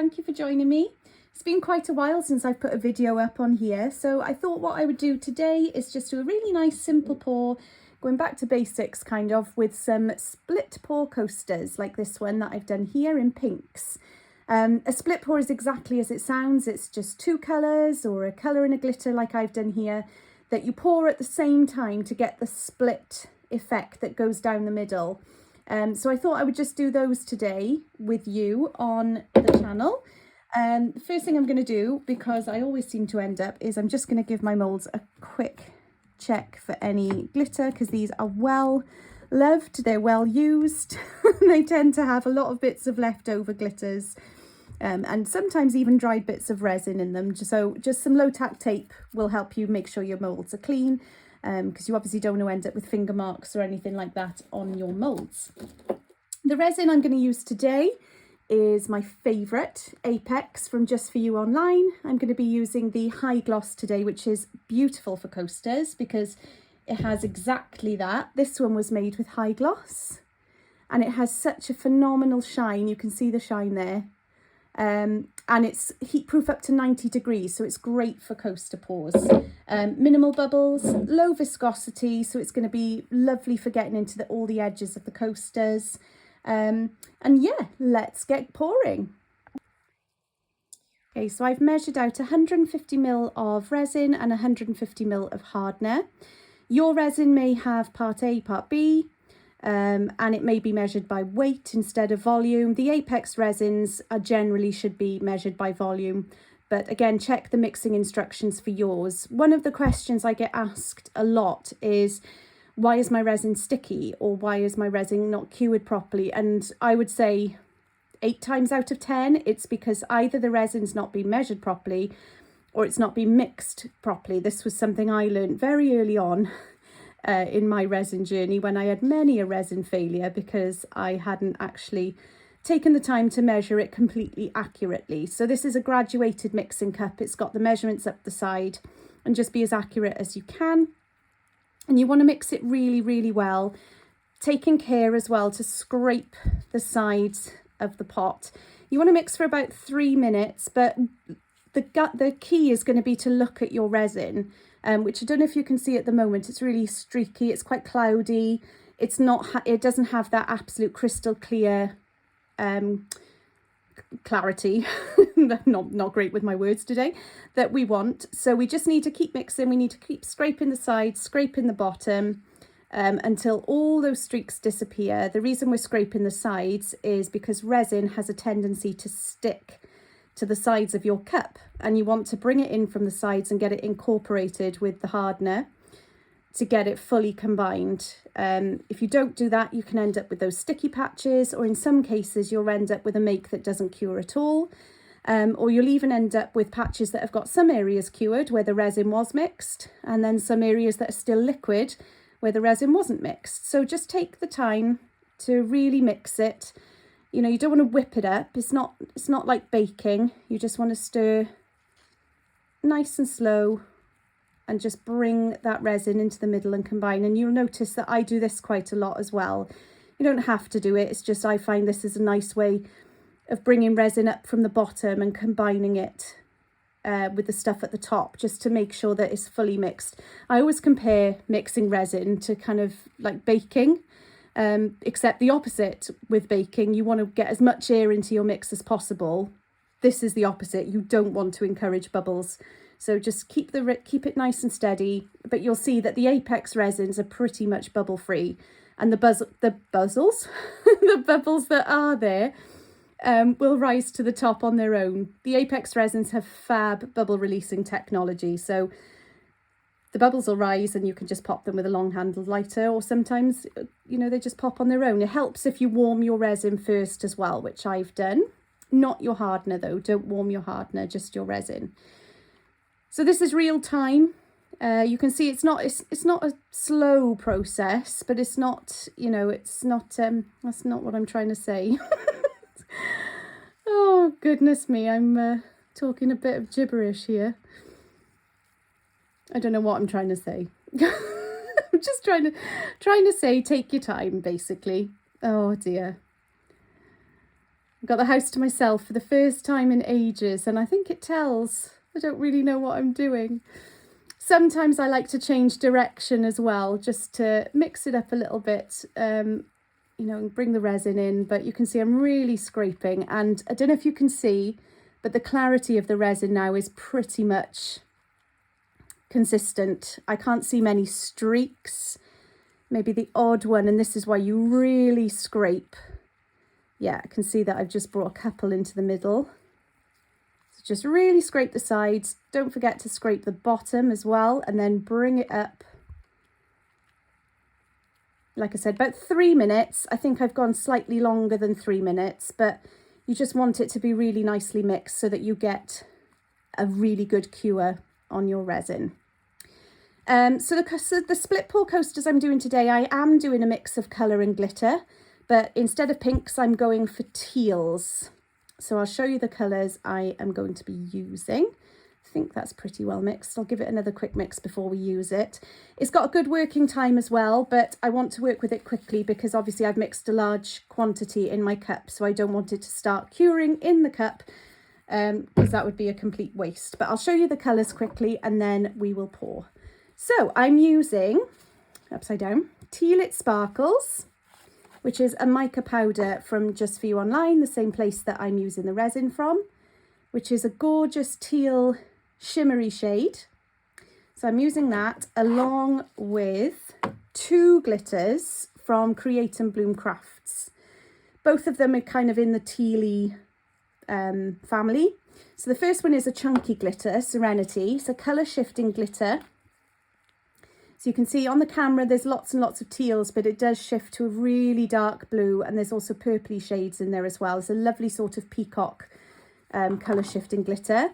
thank you for joining me. It's been quite a while since I've put a video up on here, so I thought what I would do today is just do a really nice simple pour, going back to basics kind of, with some split pour coasters like this one that I've done here in pinks. A split pour is exactly as it sounds. It's just two colours or a colour and a glitter like I've done here that you pour at the same time to get the split effect that goes down the middle. So I thought I would just do those today with you on the channel. The first thing I'm going to do, because I always seem to end up, is I'm just going to give my moulds a quick check for any glitter, because these are well loved, they're well used. They tend to have a lot of bits of leftover glitters and sometimes even dried bits of resin in them. So just some low tack tape will help you make sure your moulds are clean, because you obviously don't want to end up with finger marks or anything like that on your moulds. The resin I'm going to use today is my favourite, Apex from Just For You online. I'm going to be using the high gloss today, which is beautiful for coasters because it has exactly that. This one was made with high gloss and it has such a phenomenal shine. You can see the shine there. And it's heat proof up to 90 degrees, so it's great for coaster pours. Minimal bubbles, low viscosity, so it's going to be lovely for getting into all the edges of the coasters. And yeah, let's get pouring. Okay, so I've measured out 150 ml of resin and 150 ml of hardener. Your resin may have part A, part B, and it may be measured by weight instead of volume. The Apex resins are generally should be measured by volume, but again, check the mixing instructions for yours. One of the questions I get asked a lot is, why is my resin sticky, or why is my resin not cured properly? And I would say 8 times out of 10, it's because either the resin's not been measured properly or it's not been mixed properly. This was something I learned very early on in my resin journey, when I had many a resin failure because I hadn't actually taken the time to measure it completely accurately. So this is a graduated mixing cup. It's got the measurements up the side, and just be as accurate as you can. And you want to mix it really, really well, taking care as well to scrape the sides of the pot. You want to mix for about 3 minutes, but the key is going to be to look at your resin, which I don't know if you can see at the moment. It's really streaky, it's quite cloudy, it doesn't have that absolute crystal clear clarity, not great with my words today, that we want. So we just need to keep mixing, we need to keep scraping the sides, scraping the bottom, until all those streaks disappear. The reason we're scraping the sides is because resin has a tendency to stick to the sides of your cup, and you want to bring it in from the sides and get it incorporated with the hardener to get it fully combined. If you don't do that, you can end up with those sticky patches, or in some cases you'll end up with a make that doesn't cure at all, or you'll even end up with patches that have got some areas cured where the resin was mixed, and then some areas that are still liquid where the resin wasn't mixed. So just take the time to really mix it. You know, you don't want to whip it up. It's not like baking. You just want to stir nice and slow and just bring that resin into the middle and combine. And you'll notice that I do this quite a lot as well. You don't have to do it. It's just I find this is a nice way of bringing resin up from the bottom and combining it with the stuff at the top, just to make sure that it's fully mixed. I always compare mixing resin to kind of like baking. Except the opposite with baking. You want to get as much air into your mix as possible. This is the opposite. You don't want to encourage bubbles. So just keep it nice and steady. But you'll see that the Apex resins are pretty much bubble free, and the bubbles that are there will rise to the top on their own. The Apex resins have fab bubble releasing technology, so the bubbles will rise and you can just pop them with a long handled lighter, or sometimes, you know, they just pop on their own. It helps if you warm your resin first as well, which I've done. Not your hardener though, don't warm your hardener, just your resin. So this is real time. You can see it's not a slow process, but it's not, you know, it's not, that's not what I'm trying to say. Oh goodness me, I'm talking a bit of gibberish here. I don't know what I'm trying to say. I'm just trying to say, take your time, basically. Oh dear. I'm got the house to myself for the first time in ages, and I think it tells. I don't really know what I'm doing. Sometimes I like to change direction as well, just to mix it up a little bit, you know, and bring the resin in. But you can see I'm really scraping, and I don't know if you can see, but the clarity of the resin now is pretty much consistent. I can't see many streaks, maybe the odd one, and this is why you really scrape. Yeah, I can see that I've just brought a couple into the middle. So just really scrape the sides. Don't forget to scrape the bottom as well, and then bring it up. Like I said, about 3 minutes. I think I've gone slightly longer than 3 minutes, but you just want it to be really nicely mixed so that you get a really good cure on your resin. So the split pour coasters I'm doing today, I am doing a mix of colour and glitter. But instead of pinks, I'm going for teals. So I'll show you the colours I am going to be using. I think that's pretty well mixed. I'll give it another quick mix before we use it. It's got a good working time as well, but I want to work with it quickly because obviously I've mixed a large quantity in my cup. So I don't want it to start curing in the cup because that would be a complete waste. But I'll show you the colours quickly and then we will pour. So I'm using, upside down, Teal It Sparkles, which is a mica powder from Just For You Online, the same place that I'm using the resin from, which is a gorgeous teal shimmery shade. So I'm using that along with 2 glitters from Create and Bloom Crafts. Both of them are kind of in the tealy family. So the first one is a chunky glitter, Serenity. It's a colour shifting glitter. So you can see on the camera there's lots and lots of teals, but it does shift to a really dark blue, and there's also purpley shades in there as well. It's a lovely sort of peacock colour shifting glitter.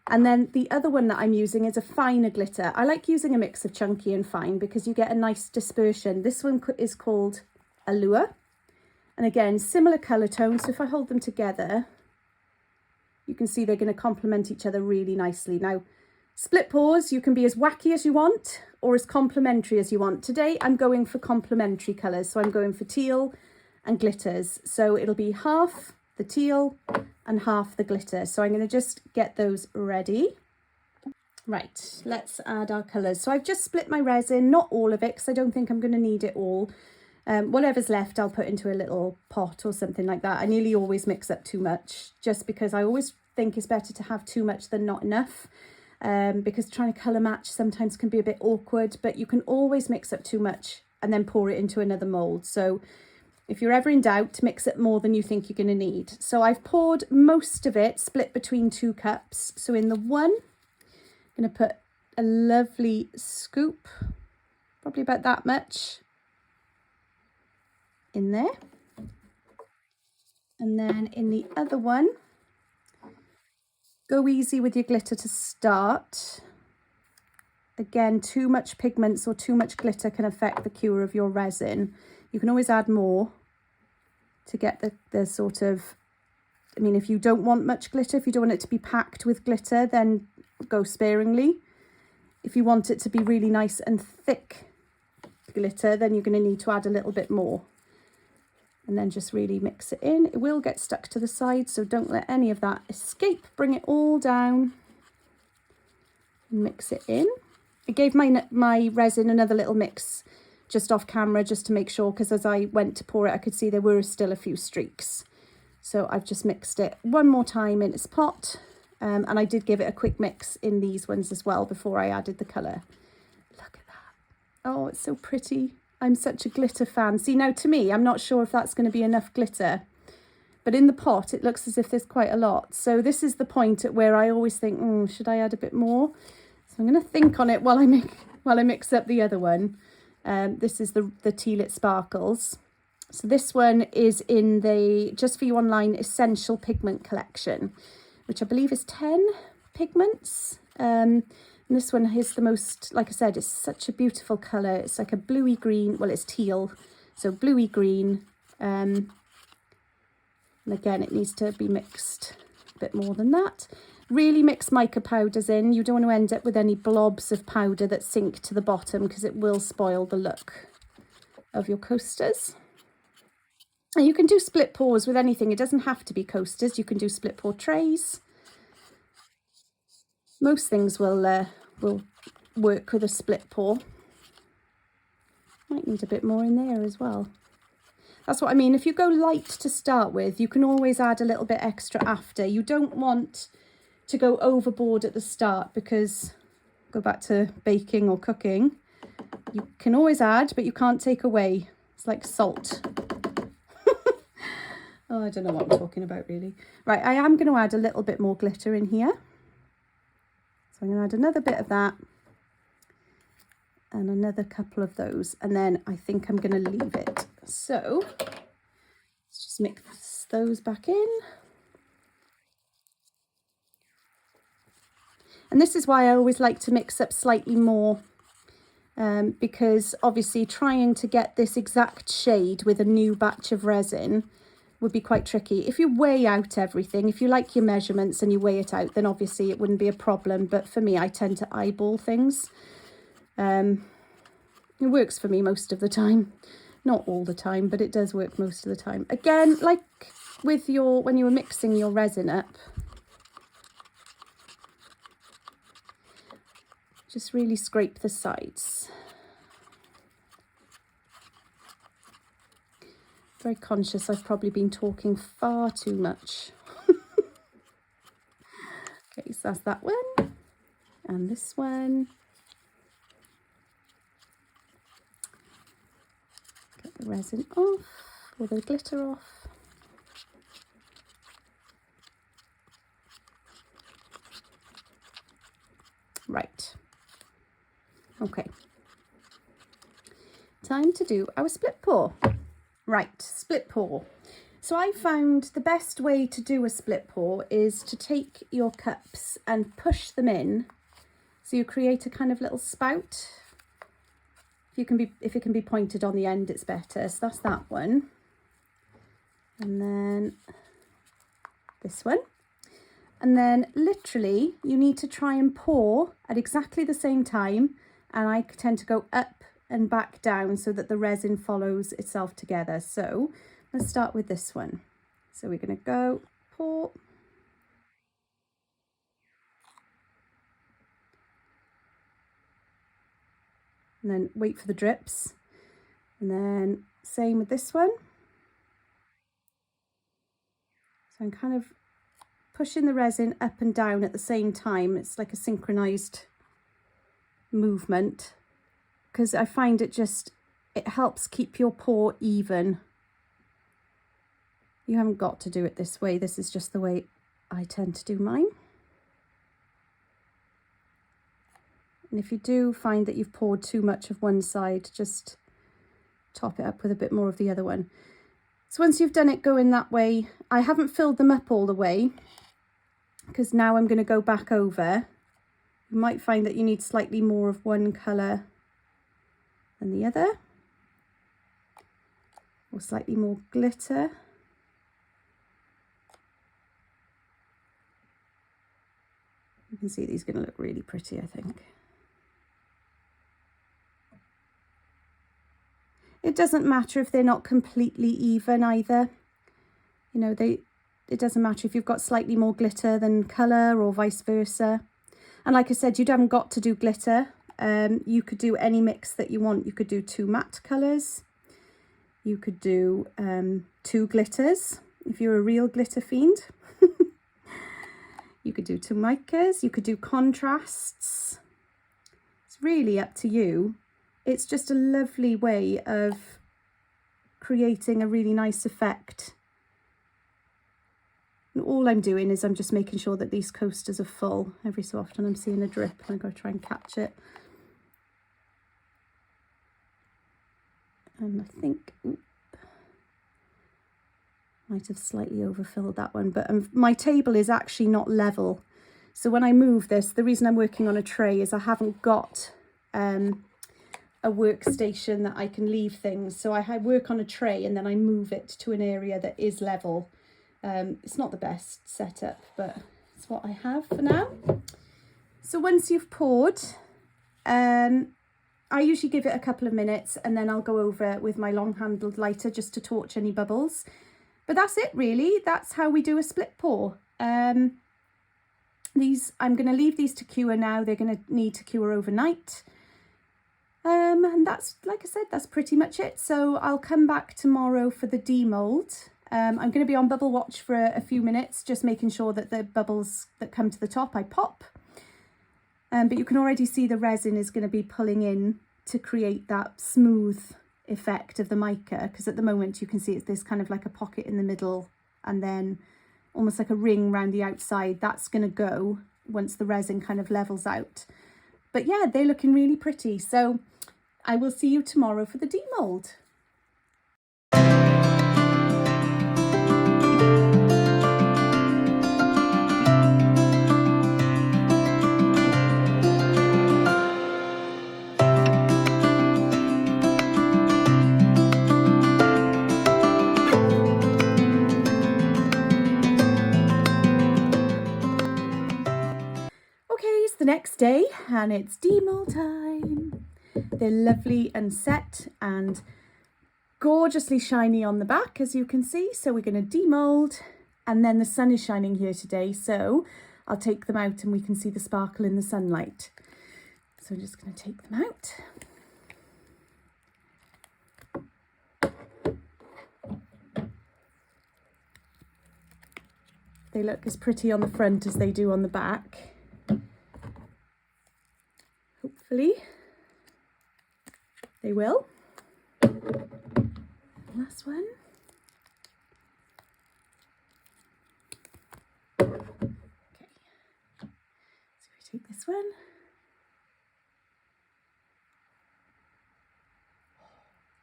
And then the other one that I'm using is a finer glitter. I like using a mix of chunky and fine because you get a nice dispersion. This one is called Allure. And again, similar colour tone. So if I hold them together, you can see they're going to complement each other really nicely. Now, split pours, you can be as wacky as you want or as complementary as you want. Today, I'm going for complementary colours. So I'm going for teal and glitters. So it'll be half the teal and half the glitter. So I'm going to just get those ready. Right, let's add our colours. So I've just split my resin, not all of it, because I don't think I'm going to need it all. Whatever's left, I'll put into a little pot or something like that. I nearly always mix up too much, just because I always think it's better to have too much than not enough. Because trying to colour match sometimes can be a bit awkward, but you can always mix up too much and then pour it into another mould. So if you're ever in doubt, mix it more than you think you're going to need. So I've poured most of it, split between 2 cups. So in the one, I'm going to put a lovely scoop, probably about that much, in there. And then in the other one, go easy with your glitter to start. Again, too much pigments or too much glitter can affect the cure of your resin. You can always add more to get the sort of, I mean, if you don't want much glitter, if you don't want it to be packed with glitter, then go sparingly. If you want it to be really nice and thick glitter, then you're going to need to add a little bit more. And then just really mix it in. It will get stuck to the side, so don't let any of that escape. Bring it all down and mix it in. I gave my resin another little mix just off camera just to make sure, because as I went to pour it, I could see there were still a few streaks. So I've just mixed it one more time in its pot. And I did give it a quick mix in these ones as well before I added the colour. Look at that. Oh, it's so pretty. I'm such a glitter fan. See, now to me, I'm not sure if that's going to be enough glitter, but in the pot, it looks as if there's quite a lot. So this is the point at where I always think, should I add a bit more? So I'm going to think on it while I mix up the other one. This is the Teal It Sparkles. So this one is in the Just For You Online Essential Pigment Collection, which I believe is 10 pigments. And this one is the most, like I said, it's such a beautiful colour. It's like a bluey green. Well, it's teal, so bluey green. And again, it needs to be mixed a bit more than that. Really mix mica powders in. You don't want to end up with any blobs of powder that sink to the bottom because it will spoil the look of your coasters. And you can do split pours with anything. It doesn't have to be coasters. You can do split pour trays. Most things will work with a split pour. Might need a bit more in there as well. That's what I mean. If you go light to start with, you can always add a little bit extra after. You don't want to go overboard at the start, because go back to baking or cooking, you can always add, but you can't take away. It's like salt. Oh, I don't know what I'm talking about really. Right, I am going to add a little bit more glitter in here. So I'm going to add another bit of that and another couple of those, and then I think I'm going to leave it. So let's just mix those back in. And this is why I always like to mix up slightly more, because obviously trying to get this exact shade with a new batch of resin would be quite tricky. If you weigh out everything, if you like your measurements and you weigh it out, then obviously it wouldn't be a problem. But for me, I tend to eyeball things. It works for me most of the time. Not all the time, but it does work most of the time. Again, like with when you were mixing your resin up, just really scrape the sides. Very conscious, I've probably been talking far too much. Okay, so that's that one. And this one. Get the resin off, or the glitter off. Right. Okay. Time to do our split pour. Right, split pour. So I found the best way to do a split pour is to take your cups and push them in, so you create a kind of little spout. If it can be pointed on the end, it's better. So that's that one. And then this one. And then literally you need to try and pour at exactly the same time, and I tend to go up and back down so that the resin follows itself together. So let's start with this one. So we're going to go pour. And then wait for the drips. And then same with this one. So I'm kind of pushing the resin up and down at the same time. It's like a synchronized movement, because I find it helps keep your pour even. You haven't got to do it this way. This is just the way I tend to do mine. And if you do find that you've poured too much of one side, just top it up with a bit more of the other one. So once you've done it going that way, I haven't filled them up all the way, because now I'm going to go back over. You might find that you need slightly more of one colour than the other, or slightly more glitter. You can see these are going to look really pretty, I think. It doesn't matter if they're not completely even either. You know, it doesn't matter if you've got slightly more glitter than colour, or vice versa. And like I said, you haven't got to do glitter. You could do any mix that you want. You could do 2 matte colours. You could do 2 glitters if you're a real glitter fiend. You could do 2 micas. You could do contrasts. It's really up to you. It's just a lovely way of creating a really nice effect. And all I'm doing is I'm just making sure that these coasters are full. Every so often I'm seeing a drip and I'm going to try and catch it. And I think, might have slightly overfilled that one, but my table is actually not level. So when I move this, the reason I'm working on a tray is I haven't got a workstation that I can leave things. So I work on a tray and then I move it to an area that is level. It's not the best setup, but it's what I have for now. So once you've poured, I usually give it a couple of minutes and then I'll go over with my long handled lighter just to torch any bubbles. But that's it really. That's how we do a split pour. I'm going to leave these to cure now. They're going to need to cure overnight. And that's, like I said, that's pretty much it. So I'll come back tomorrow for the demold. I'm going to be on bubble watch for a few minutes, just making sure that the bubbles that come to the top I pop. But you can already see the resin is going to be pulling in to create that smooth effect of the mica, because at the moment you can see it's this kind of like a pocket in the middle and then almost like a ring around the outside. That's going to go once the resin kind of levels out. But yeah, they're looking really pretty. So I will see you tomorrow for the demold. It's the next day and it's demold time. They're lovely and set and gorgeously shiny on the back, as you can see. So we're going to demold, and then the sun is shining here today, so I'll take them out and we can see the sparkle in the sunlight. So I'm just going to take them out. They look as pretty on the front as they do on the back. Hopefully they will. Last one. Okay, so we take this one.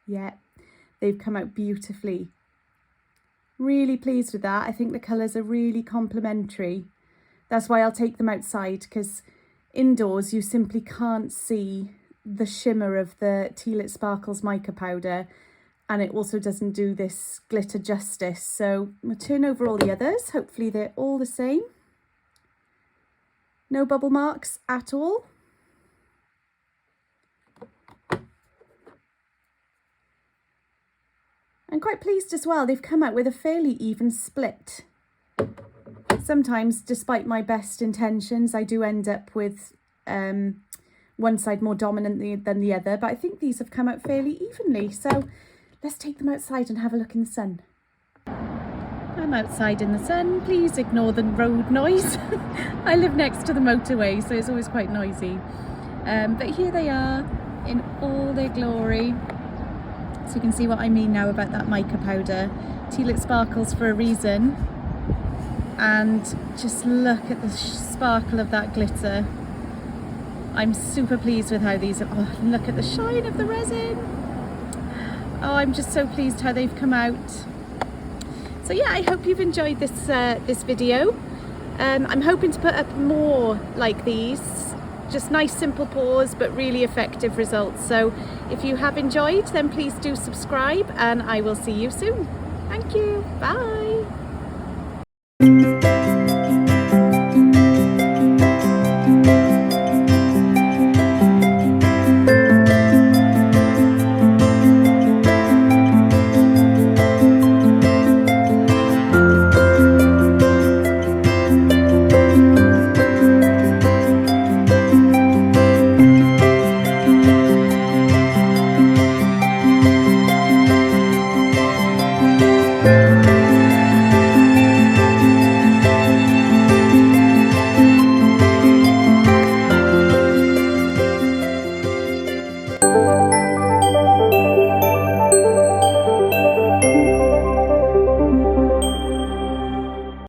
Yeah, they've come out beautifully. Really pleased with that. I think the colours are really complementary. That's why I'll take them outside, because indoors you simply can't see the shimmer of the Teal It Sparkles mica powder, and it also doesn't do this glitter justice. So we'll turn over all the others. Hopefully they're all the same. No bubble marks at all. I'm quite pleased as well. They've come out with a fairly even split. Sometimes, despite my best intentions, I do end up with one side more dominant than the other, but I think these have come out fairly evenly. So let's take them outside and have a look in the sun. I'm outside in the sun. Please ignore the road noise. I live next to the motorway, so it's always quite noisy. But here they are in all their glory. So you can see what I mean now about that mica powder. Teal It Sparkles for a reason. And just look at the sparkle of that glitter. I'm super pleased with how these are. Oh, look at the shine of the resin. Oh, I'm just so pleased how they've come out. So yeah, I hope you've enjoyed this this video. I'm hoping to put up more like these. Just nice simple pours, but really effective results. So if you have enjoyed, then please do subscribe, and I will see you soon. Thank you. Bye.